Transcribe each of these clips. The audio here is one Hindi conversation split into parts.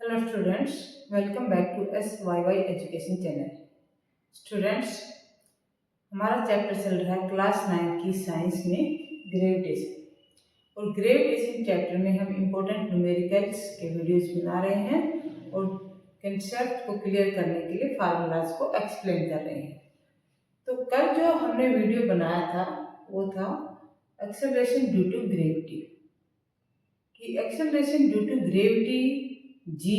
Hello students, welcome back to SYY education channel. Students, हमारा चैप्टर चल रहा है क्लास 9 की साइंस में ग्रेविटेशन। और ग्रेविटेशन चैप्टर में हम इम्पोर्टेंट न्यूमेरिकल्स के वीडियोस बना रहे हैं और कंसेप्ट को क्लियर करने के लिए फार्मूलाज को एक्सप्लेन कर रहे हैं। तो कल जो हमने वीडियो बनाया था वो था एक्सेलरेशन ड्यू टू ग्रेविटी कि acceleration due to gravity g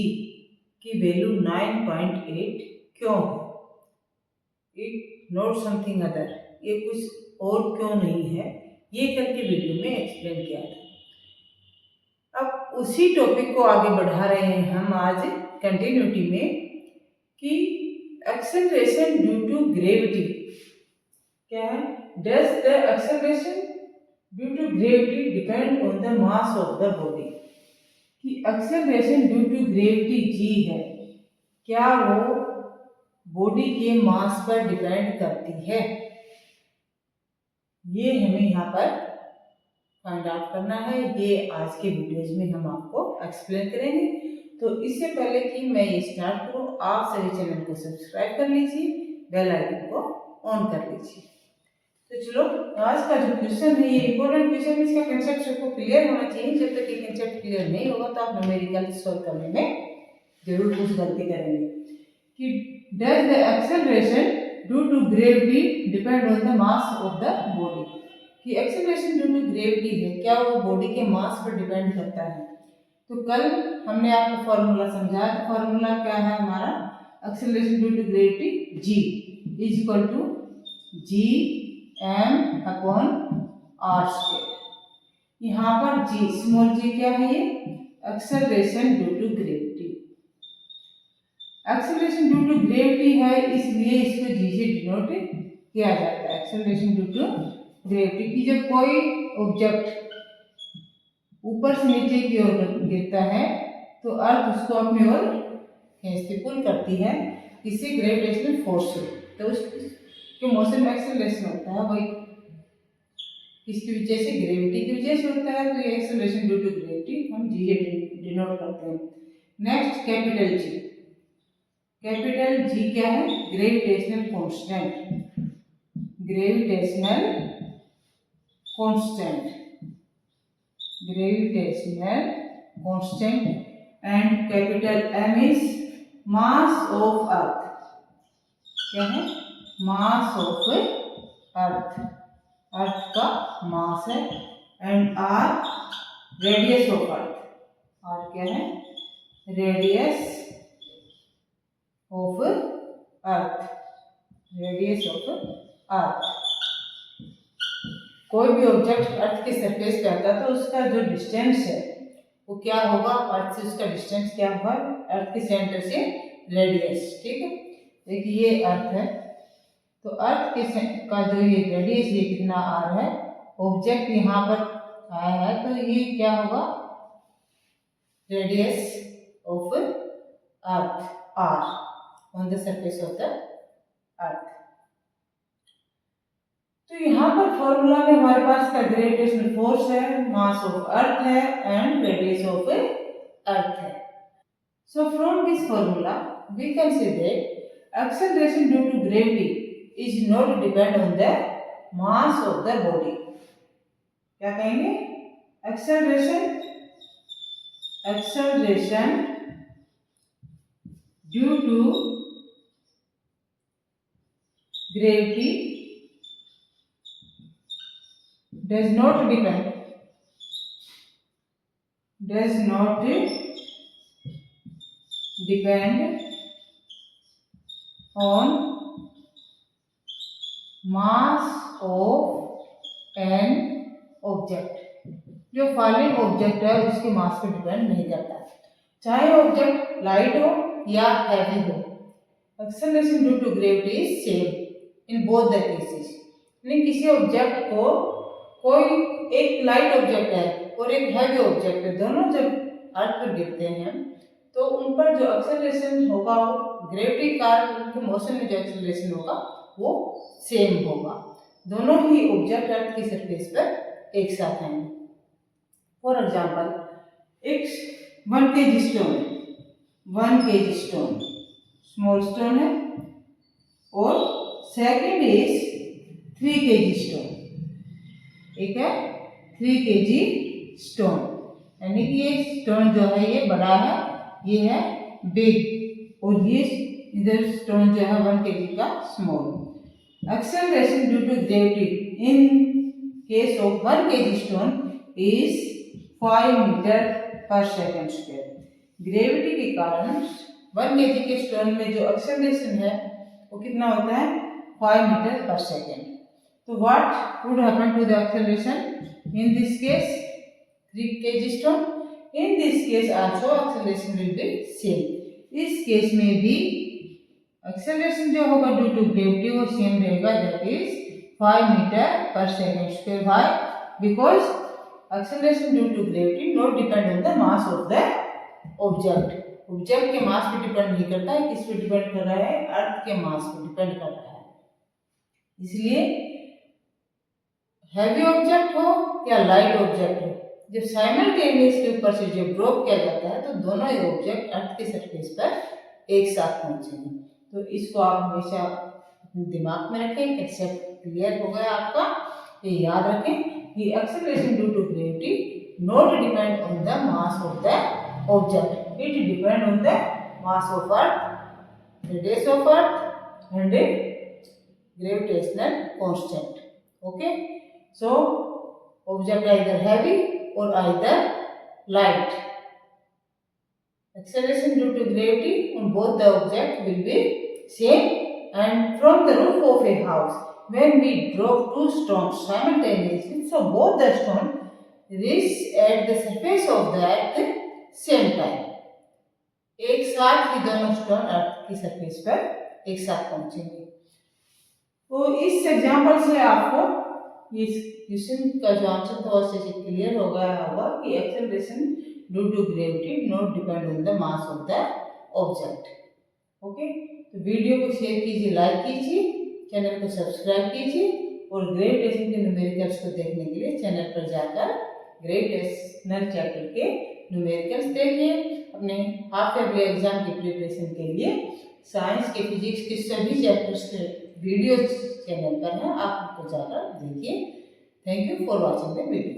की वैल्यू 9.8 क्यों है, इट नॉट समथिंग अदर, ये कुछ और क्यों नहीं है, ये कल के वीडियो में एक्सप्लेन किया था। अब उसी टॉपिक को आगे बढ़ा रहे हैं हम आज कंटिन्यूटी में कि एक्सेलरेशन ड्यू टू ग्रेविटी क्या है। Does the acceleration due to gravity depend on the mass of the body, कि acceleration due to gravity g है, क्या वो बॉडी के मास पर डिपेंड करती है, ये हमें यहाँ पर फाइंड आउट करना है। ये आज के वीडियोस में हम आपको एक्सप्लेन करेंगे। तो इससे पहले कि मैं ये स्टार्ट करूँ, आप सभी चैनल को सब्सक्राइब कर लीजिए, बेल आइकन को ऑन कर लीजिए। तो चलो, आज का जो क्वेश्चन है ये इंपॉर्टेंट क्वेश्चन है, इसका कंसेप्ट सबको क्लियर होना चाहिए। जब तक ये कंसेप्ट क्लियर नहीं होगा तो आप न्यूमेरिकल सॉल्व करने में जरूर कुछ गलती करेंगे। कि does the acceleration due to gravity depend on the mass of the body, कि एक्सेलरेशन ड्यू टू ग्रेविटी है, क्या वो बॉडी के मास पर डिपेंड करता है। तो कल हमने आपको फॉर्मूला समझाया था। फॉर्मूला क्या है हमारा, acceleration due to gravity g is equal to G m upon r square. यहाँ पर g स्मॉल g क्या है, ये acceleration due to gravity. Acceleration due to gravity है इसलिए इसको g से डिनोट किया जाता है। एक्सेलरेशन ड्यू टू ग्रेविटी की जब कोई ऑब्जेक्ट ऊपर से नीचे की ओर गिरता है तो अर्थ उसको अपनी ओर खींचती पुल करती है, इससे ग्रेविटेशनल फोर्स से। तो उसके मोशन में एक्सेलरेशन होता है, वही किसकी वजह से, ग्रेविटी की वजह से होता है। तो ये एक्सेलरेशन ड्यू टू ग्रेविटी हम जी डिनोट करते हैं। Next capital G. Capital G क्या है, gravitational constant. Gravitational constant, gravitational constant. And capital M is mass of earth, क्या है, मास ऑफ अर्थ, अर्थ का मास है। And R radius of earth, R क्या है, radius of earth, radius of earth. कोई भी ऑब्जेक्ट अर्थ के सरफेस पे आता है तो उसका जो डिस्टेंस है वो क्या होगा, अर्थ से उसका डिस्टेंस क्या होगा, अर्थ के सेंटर से रेडियस। ठीक है, देखिए ये अर्थ है तो अर्थ के का जो ये रेडियस ये कितना आर है, ऑब्जेक्ट यहाँ पर आया है तो ये क्या होगा, radius of earth R on the surface of the earth. तो यहाँ पर फॉर्मूला में हमारे पास का ग्रेविटेशनल फोर्स है, मास ऑफ अर्थ है एंड रेडियस ऑफ अर्थ है। So from this formula we can say that acceleration due to gravity is not depend on the mass of the body। क्या कहेंगे, acceleration due to gravity does not depend on mass of an object. जो फॉलोइंग ऑब्जेक्ट है उसके मास पर डिपेंड नहीं करता, चाहे ऑब्जेक्ट लाइट हो या हैवी हो। Acceleration due to gravity is same in both the cases. यानी किसी ऑब्जेक्ट को, कोई एक लाइट ऑब्जेक्ट है और एक हैवी ऑब्जेक्ट है, दोनों जब अर्थ पर गिरते हैं तो उन पर जो एक्सेलरेशन होगा वो ग्रेविटी के कारण उनके मोशन में जो एक्सेलरेशन होगा वो सेम होगा। दोनों ही ऑब्जेक्ट अर्थ की सरफेस पर एक साथ आएंगे। फॉर एग्जाम्पल, एक 1 kg stone 1 kg stone, small stone है, और सेकंड इज 3 kg स्टोन, एक है 3 kg स्टोन, यानी कि ये स्टोन जो है ये बड़ा है, ये है बिग, और ये इधर स्टोन जो है 1 kg का small. Acceleration due to gravity in case of 1 kg stone is 5 metre per second square. Gravity के कारण 1 kg के स्टोन में जो एक्सेलरेशन है वो कितना होता है, 5 मीटर पर सेकेंड। तो what would happen to the acceleration in this case 3 kg stone? In this case also acceleration will be same. इस केस में भी एक्सेलरेशन जो होगा ड्यू टू ग्रेविटी वो सेम रहेगा, that is 5 metre per second square. Why? Because acceleration due to gravity not depend on the mass of the object. Object के मास पे डिपेंड नहीं करता है, किस पे डिपेंड कर रहा है, अर्थ के मास पे डिपेंड कर रहा है। इसलिए हैवी ऑब्जेक्ट हो या लाइट ऑब्जेक्ट हो, जब साइमल्टेनियस के ऊपर से जब ड्रॉप किया जाता है तो दोनों ही ऑब्जेक्ट अर्थ के सरफेस पर एक साथ पहुंचेंगे। तो इसको आप हमेशा दिमाग में रखें। कंसेप्ट क्लियर हो गया आपका? ये याद रखें कि acceleration due to gravity not depend on the mass of the object, it depend on the mass of earth, radius of earth and a gravitational constant. Okay, so object either heavy or either light. Acceleration due to gravity on both the object will be same. And from the roof of a house, when we drop two stones simultaneously, so both the stones reach at the surface of the earth same time. एक साथ ही दोनों स्टोन अर्थ की सरफेस पर एक साथ पहुंचेंगे। तो इस एग्जांपल से आपको इस क्वेश्चन का जो आंसर था उससे क्लियर हो गया होगा कि acceleration due to gravity not depend on the mass of the object. Okay, तो वीडियो को शेयर कीजिए, लाइक कीजिए, चैनल को सब्सक्राइब कीजिए, और ग्रेविटेशन के न्यूमेरिकल्स को देखने के लिए चैनल पर जाकर ग्रेविटेशनल चैप्टर के न्यूमेरिकल्स देखिए। अपने हाफ ईयरली एग्जाम की प्रिपरेशन के लिए साइंस के, फिजिक्स के सभी चैप्टर्स के वीडियोस चैनल पर हैं, आप उनको जाकर देखिए। Thank you for watching the video.